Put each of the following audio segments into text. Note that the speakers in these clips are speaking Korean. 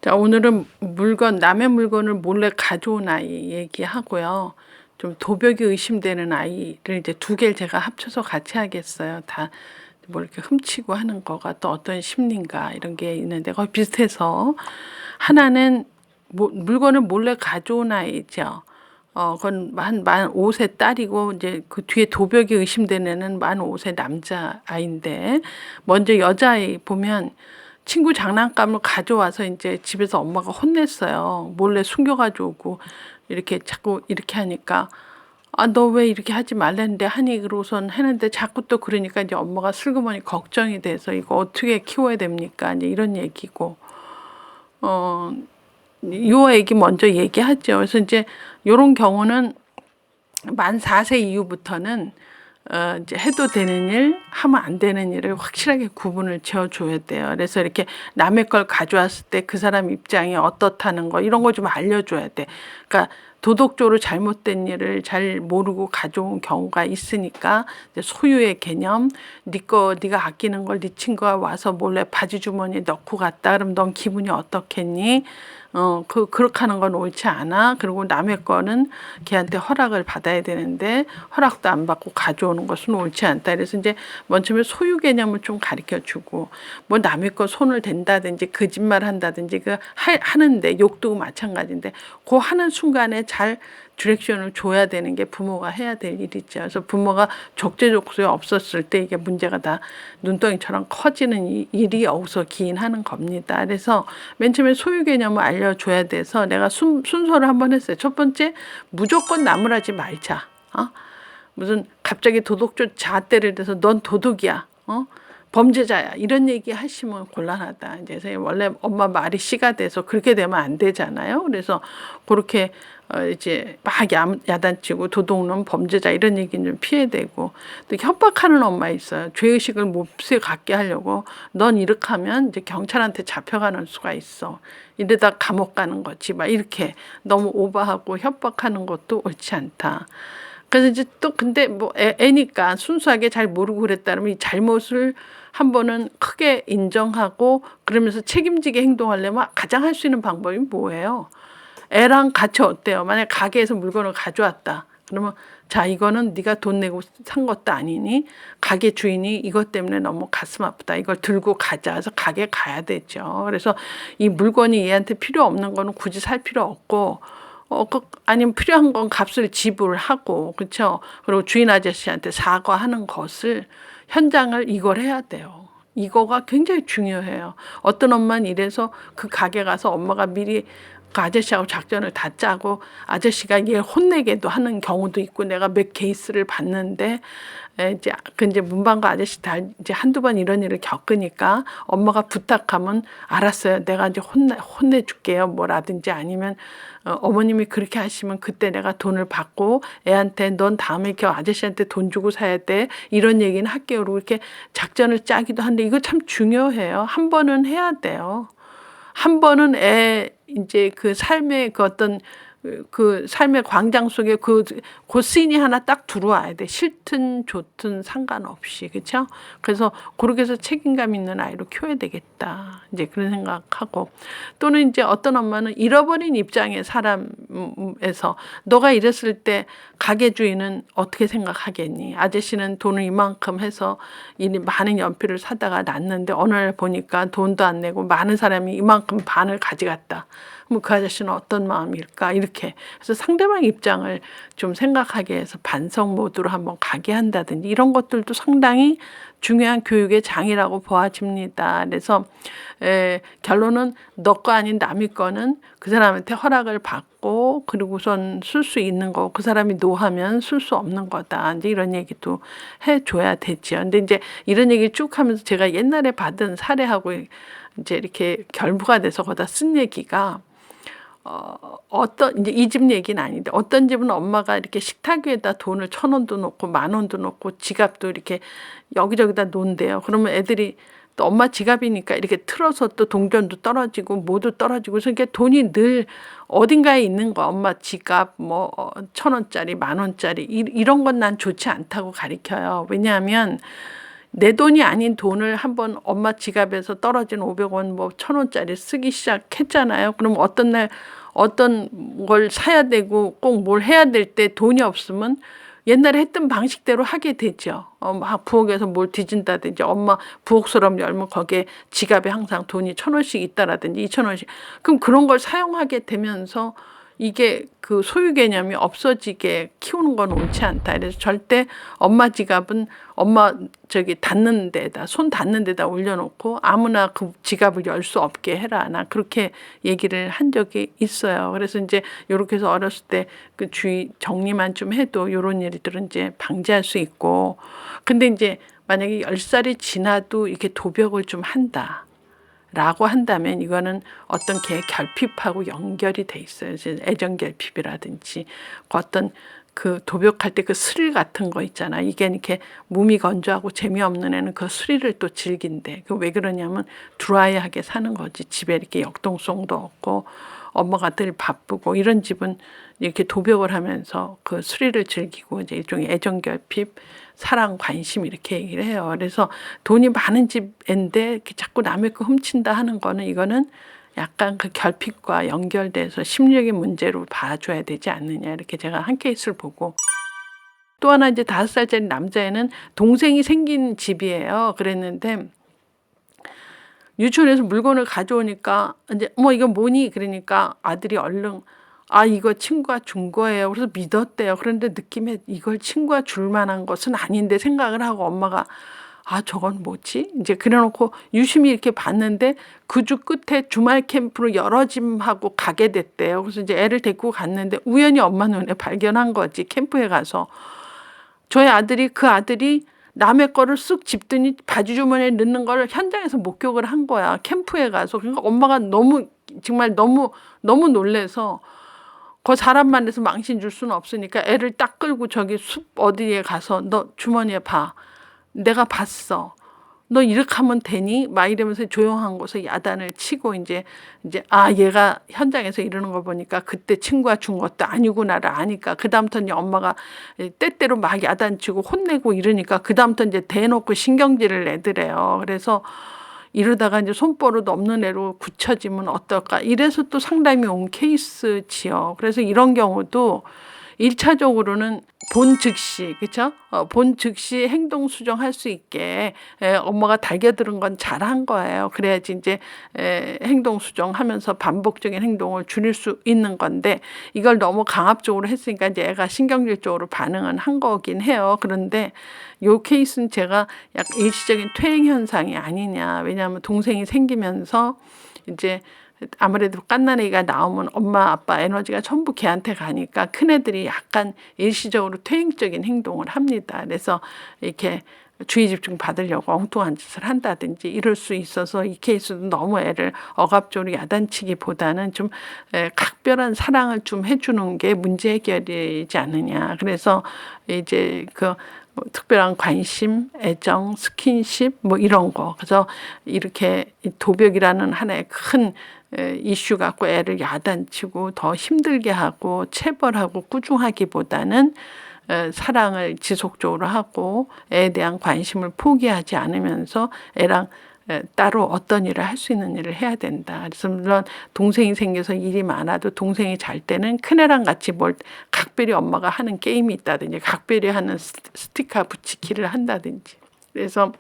자, 오늘은 남의 물건을 몰래 가져온 아이 얘기하고요. 좀 도벽이 의심되는 아이를 이제 두 개를 제가 합쳐서 같이 하겠어요. 다 뭐 이렇게 훔치고 하는 거가 또 어떤 심리인가 이런 게 있는데 거의 비슷해서 하나는 물건을 몰래 가져온 아이죠. 그건 만 5세 딸이고 이제 그 뒤에 도벽이 의심되는 애는 만 5세 남자 아이인데 먼저 여자아이 보면 친구 장난감을 가져와서 이제 집에서 엄마가 혼냈어요. 몰래 숨겨 가져오고 이렇게 자꾸 이렇게 하니까 너 왜 이렇게 하지 말랬는데 하니 그러고선 했는데 자꾸 또 그러니까 이제 엄마가 슬그머니 걱정이 돼서 이거 어떻게 키워야 됩니까? 이제 이런 얘기고 어 요 얘기 먼저 얘기하죠. 그래서 이제 요런 경우는 만 4세 이후부터는 이제 해도 되는 일, 하면 안 되는 일을 확실하게 구분을 지어줘야 돼요. 그래서 이렇게 남의 걸 가져왔을 때 그 사람 입장이 어떻다는 거 이런 거 좀 알려줘야 돼. 그러니까 도덕적으로 잘못된 일을 잘 모르고 가져온 경우가 있으니까 이제 소유의 개념, 네가 아끼는 걸 네 친구가 와서 몰래 바지 주머니에 넣고 갔다. 그럼 넌 기분이 어떻겠니? 그렇게 하는 건 옳지 않아. 그리고 남의 거는 걔한테 허락을 받아야 되는데 허락도 안 받고 가져오는 것은 옳지 않다. 그래서 이제 먼 처음에 소유 개념을 좀 가르쳐 주고 뭐 남의 거 손을 댄다든지 거짓말 한다든지 하는데 욕도 마찬가지인데 그 하는 순간에 잘 디렉션을 줘야 되는 게 부모가 해야 될 일이죠. 그래서 부모가 적재적소에 없었을 때 이게 문제가 다 눈덩이처럼 커지는 일이 여기서 기인하는 겁니다. 그래서 맨 처음에 소유 개념을 알려줘야 돼서 내가 순서를 한번 했어요. 첫 번째, 무조건 나무라지 말자. 무슨 갑자기 도덕적 잣대를 대서 넌 도둑이야. 범죄자야. 이런 얘기 하시면 곤란하다. 이제 원래 엄마 말이 씨가 돼서 그렇게 되면 안 되잖아요. 그래서 그렇게 이제 막 야단치고 도둑놈 범죄자 이런 얘기는 좀 피해야 되고 또 협박하는 엄마 있어요. 죄의식을 몹시 갖게 하려고 넌 이렇게 하면 이제 경찰한테 잡혀가는 수가 있어. 이러다 감옥 가는 거지. 막 이렇게 너무 오버하고 협박하는 것도 옳지 않다. 그래서 이제 또 근데 뭐 애니까 순수하게 잘 모르고 그랬다면 이 잘못을 한 번은 크게 인정하고 그러면서 책임지게 행동하려면 가장 할 수 있는 방법이 뭐예요? 애랑 같이 어때요? 만약 가게에서 물건을 가져왔다. 그러면 자 이거는 네가 돈 내고 산 것도 아니니 가게 주인이 이것 때문에 너무 가슴 아프다. 이걸 들고 가자. 그래서 가게 가야 되죠. 그래서 이 물건이 얘한테 필요 없는 거는 굳이 살 필요 없고 아니면 필요한 건 값을 지불하고 그렇죠. 그리고 주인 아저씨한테 사과하는 것을 현장을 이걸 해야 돼요. 이거가 굉장히 중요해요. 어떤 엄마는 이래서 그 가게 가서 엄마가 미리 그 아저씨하고 작전을 다 짜고 아저씨가 얘 혼내게도 하는 경우도 있고 내가 몇 케이스를 봤는데 이제 문방구 아저씨 다 이제 한두 번 이런 일을 겪으니까 엄마가 부탁하면 알았어요. 내가 이제 혼내줄게요. 뭐라든지 아니면 어머님이 그렇게 하시면 그때 내가 돈을 받고 애한테 넌 다음에 그 아저씨한테 돈 주고 사야 돼. 이런 얘기는 할게요. 그리고 이렇게 작전을 짜기도 하는데 이거 참 중요해요. 한 번은 해야 돼요. 한 번은 이제 그 삶의 그 어떤 그 삶의 광장 속에 그 씬이 하나 딱 들어와야 돼. 싫든 좋든 상관없이. 그렇죠? 그래서 그렇게 해서 책임감 있는 아이로 키워야 되겠다. 이제 그런 생각하고 또는 이제 어떤 엄마는 잃어버린 입장의 사람에서 너가 이랬을 때 가게 주인은 어떻게 생각하겠니? 아저씨는 돈을 이만큼 해서 많은 연필을 사다가 놨는데 어느 날 보니까 돈도 안 내고 많은 사람이 이만큼 반을 가져갔다. 그럼 그 아저씨는 어떤 마음일까? 이렇게. 그래서 상대방 입장을 좀 생각하게 해서 반성 모드로 한번 가게 한다든지 이런 것들도 상당히 중요한 교육의 장이라고 보아집니다. 그래서 결론은 너 거 아닌 남의 거는 그 사람한테 허락을 받고 그리고선 쓸 수 있는 거 그 사람이 노하면 쓸 수 없는 거다. 이제 이런 얘기도 해줘야 되죠. 근데 이제 이런 얘기 쭉 하면서 제가 옛날에 받은 사례하고 이제 이렇게 결부가 돼서 거기다 쓴 얘기가 이제 이 집 얘기는 아닌데 어떤 집은 엄마가 이렇게 식탁 위에다 돈을 1,000원도 놓고 10,000원도 놓고 지갑도 이렇게 여기저기다 놓은대요. 그러면 애들이 또 엄마 지갑이니까 이렇게 틀어서 또 동전도 떨어지고 뭐도 떨어지고 그래서 이게 돈이 늘 어딘가에 있는 거 엄마 지갑 뭐 1,000원짜리 10,000원짜리 이런 건 난 좋지 않다고 가르쳐요. 왜냐하면 내 돈이 아닌 돈을 한번 엄마 지갑에서 떨어진 500원 뭐 1,000원짜리 쓰기 시작했잖아요. 그럼 어떤 날 어떤 걸 사야 되고 꼭 뭘 해야 될 때 돈이 없으면 옛날에 했던 방식대로 하게 되죠. 막 부엌에서 뭘 뒤진다든지 엄마 부엌 서랍 열면 거기에 지갑에 항상 돈이 1,000원씩 있다라든지 2,000원씩. 그럼 그런 걸 사용하게 되면서 이게 그 소유 개념이 없어지게 키우는 건 옳지 않다. 그래서 절대 엄마 지갑은 엄마 닿는 데다 손 닿는 데다 올려놓고 아무나 그 지갑을 열 수 없게 해라. 나 그렇게 얘기를 한 적이 있어요. 그래서 이제 요렇게 해서 어렸을 때 그 주의 정리만 좀 해도 요런 일들은 이제 방지할 수 있고. 근데 이제 만약에 10살이 지나도 이렇게 도벽을 좀 한다. 라고 한다면 이거는 어떤 개 결핍하고 연결이 돼 있어요. 애정 결핍이라든지 어떤 그 도벽할 때 그 스릴 같은 거 있잖아. 이게 이렇게 몸이 건조하고 재미없는 애는 그 스릴을 또 즐긴대. 그 왜 그러냐면 드라이하게 사는 거지. 집에 이렇게 역동성도 없고 엄마가 늘 바쁘고 이런 집은 이렇게 도벽을 하면서 그 스릴을 즐기고 이제 일종의 애정 결핍, 사랑, 관심 이렇게 얘기를 해요. 그래서 돈이 많은 집인데 자꾸 남의 거 훔친다 하는 거는 이거는 약간 그 결핍과 연결돼서 심리적인 문제로 봐줘야 되지 않느냐 이렇게 제가 한 케이스를 보고. 또 하나 이제 5살짜리 남자애는 동생이 생긴 집이에요. 그랬는데 유치원에서 물건을 가져오니까 이제 이거 뭐니? 그러니까 아들이 얼른 이거 친구가 준 거예요. 그래서 믿었대요. 그런데 느낌에 이걸 친구가 줄 만한 것은 아닌데 생각을 하고 엄마가 저건 뭐지? 이제 그래놓고 유심히 이렇게 봤는데 그 주 끝에 주말 캠프로 여러 집하고 가게 됐대요. 그래서 이제 애를 데리고 갔는데 우연히 엄마 눈에 발견한 거지. 캠프에 가서. 저희 아들이 그 아들이 남의 거를 쓱 집더니 바지 주머니에 넣는 걸 현장에서 목격을 한 거야. 캠프에 가서. 그러니까 엄마가 정말 너무 놀래서 그 사람만 해서 망신 줄 수는 없으니까 애를 딱 끌고 저기 숲 어디에 가서 너 주머니에 봐. 내가 봤어. 너 이렇게 하면 되니? 막 이러면서 조용한 곳에 야단을 치고 이제 얘가 현장에서 이러는 거 보니까 그때 친구가 준 것도 아니구나를 아니까 그다음부터는 엄마가 때때로 막 야단치고 혼내고 이러니까 그다음부터 이제 대놓고 신경질을 내더래요. 그래서 이러다가 이제 손버릇 없는 애로 굳혀지면 어떨까? 이래서 또 상담이 온 케이스지요. 그래서 이런 경우도 1차적으로는 본 즉시, 그쵸? 본 즉시 행동 수정할 수 있게 엄마가 달겨들은 건 잘한 거예요. 그래야지 이제 행동 수정하면서 반복적인 행동을 줄일 수 있는 건데 이걸 너무 강압적으로 했으니까 이제 애가 신경질적으로 반응은 한 거긴 해요. 그런데 요 케이스는 제가 약간 일시적인 퇴행 현상이 아니냐. 왜냐하면 동생이 생기면서 이제 아무래도 갓난아기가 나오면 엄마 아빠 에너지가 전부 걔한테 가니까 큰애들이 약간 일시적으로 퇴행적인 행동을 합니다. 그래서 이렇게 주의 집중 받으려고 엉뚱한 짓을 한다든지 이럴 수 있어서 이 케이스도 너무 애를 억압적으로 야단치기보다는 좀 각별한 사랑을 좀 해주는 게 문제 해결이지 않느냐. 그래서 이제 특별한 관심, 애정, 스킨십 이런 거. 그래서 이렇게 도벽이라는 하나의 큰 이슈 갖고 애를 야단치고 더 힘들게 하고 체벌하고 꾸중하기보다는 사랑을 지속적으로 하고 애에 대한 관심을 포기하지 않으면서 애랑 따로 어떤 일을 할 수 있는 일을 해야 된다. 그래서 물론 동생이 생겨서 일이 많아도 동생이 잘 때는 큰애랑 같이 뭘 각별히 엄마가 하는 게임이 있다든지 각별히 하는 스티커 붙이기를 한다든지. 그래서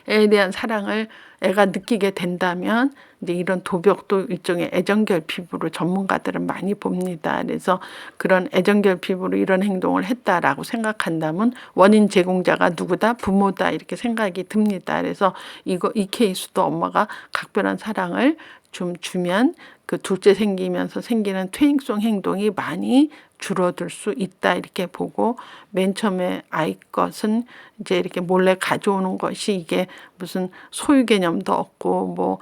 애에 대한 사랑을 애가 느끼게 된다면 이제 이런 도벽도 일종의 애정결핍으로 전문가들은 많이 봅니다. 그래서 그런 애정결핍으로 이런 행동을 했다라고 생각한다면 원인 제공자가 누구다? 부모다 이렇게 생각이 듭니다. 그래서 이 케이스도 엄마가 각별한 사랑을 좀 주면 그 둘째 생기면서 생기는 퇴행성 행동이 많이 줄어들 수 있다 이렇게 보고 맨 처음에 아이 것은 이제 이렇게 몰래 가져오는 것이 이게 무슨 소유 개념도 없고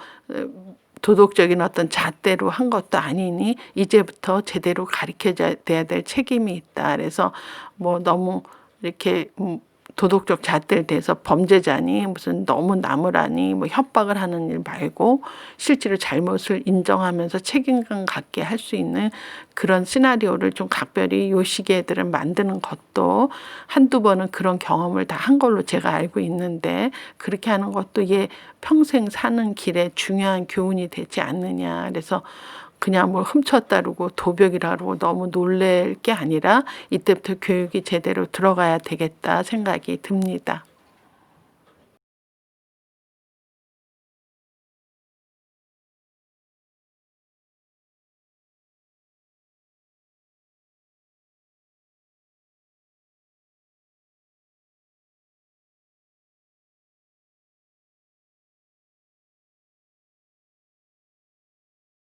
도덕적인 어떤 잣대로 한 것도 아니니 이제부터 제대로 가르쳐줘야 될 책임이 있다. 그래서 너무 이렇게 도덕적 잣대를 대서 범죄자니 무슨 너무 나무라니 뭐 협박을 하는 일 말고 실제로 잘못을 인정하면서 책임감 갖게 할 수 있는 그런 시나리오를 좀 각별히 요 시기 애들은 만드는 것도 한두 번은 그런 경험을 다 한 걸로 제가 알고 있는데, 그렇게 하는 것도 얘 평생 사는 길에 중요한 교훈이 되지 않느냐. 그래서 그냥 뭘 훔쳤다르고 도벽이라고 너무 놀랄 게 아니라 이때부터 교육이 제대로 들어가야 되겠다 생각이 듭니다.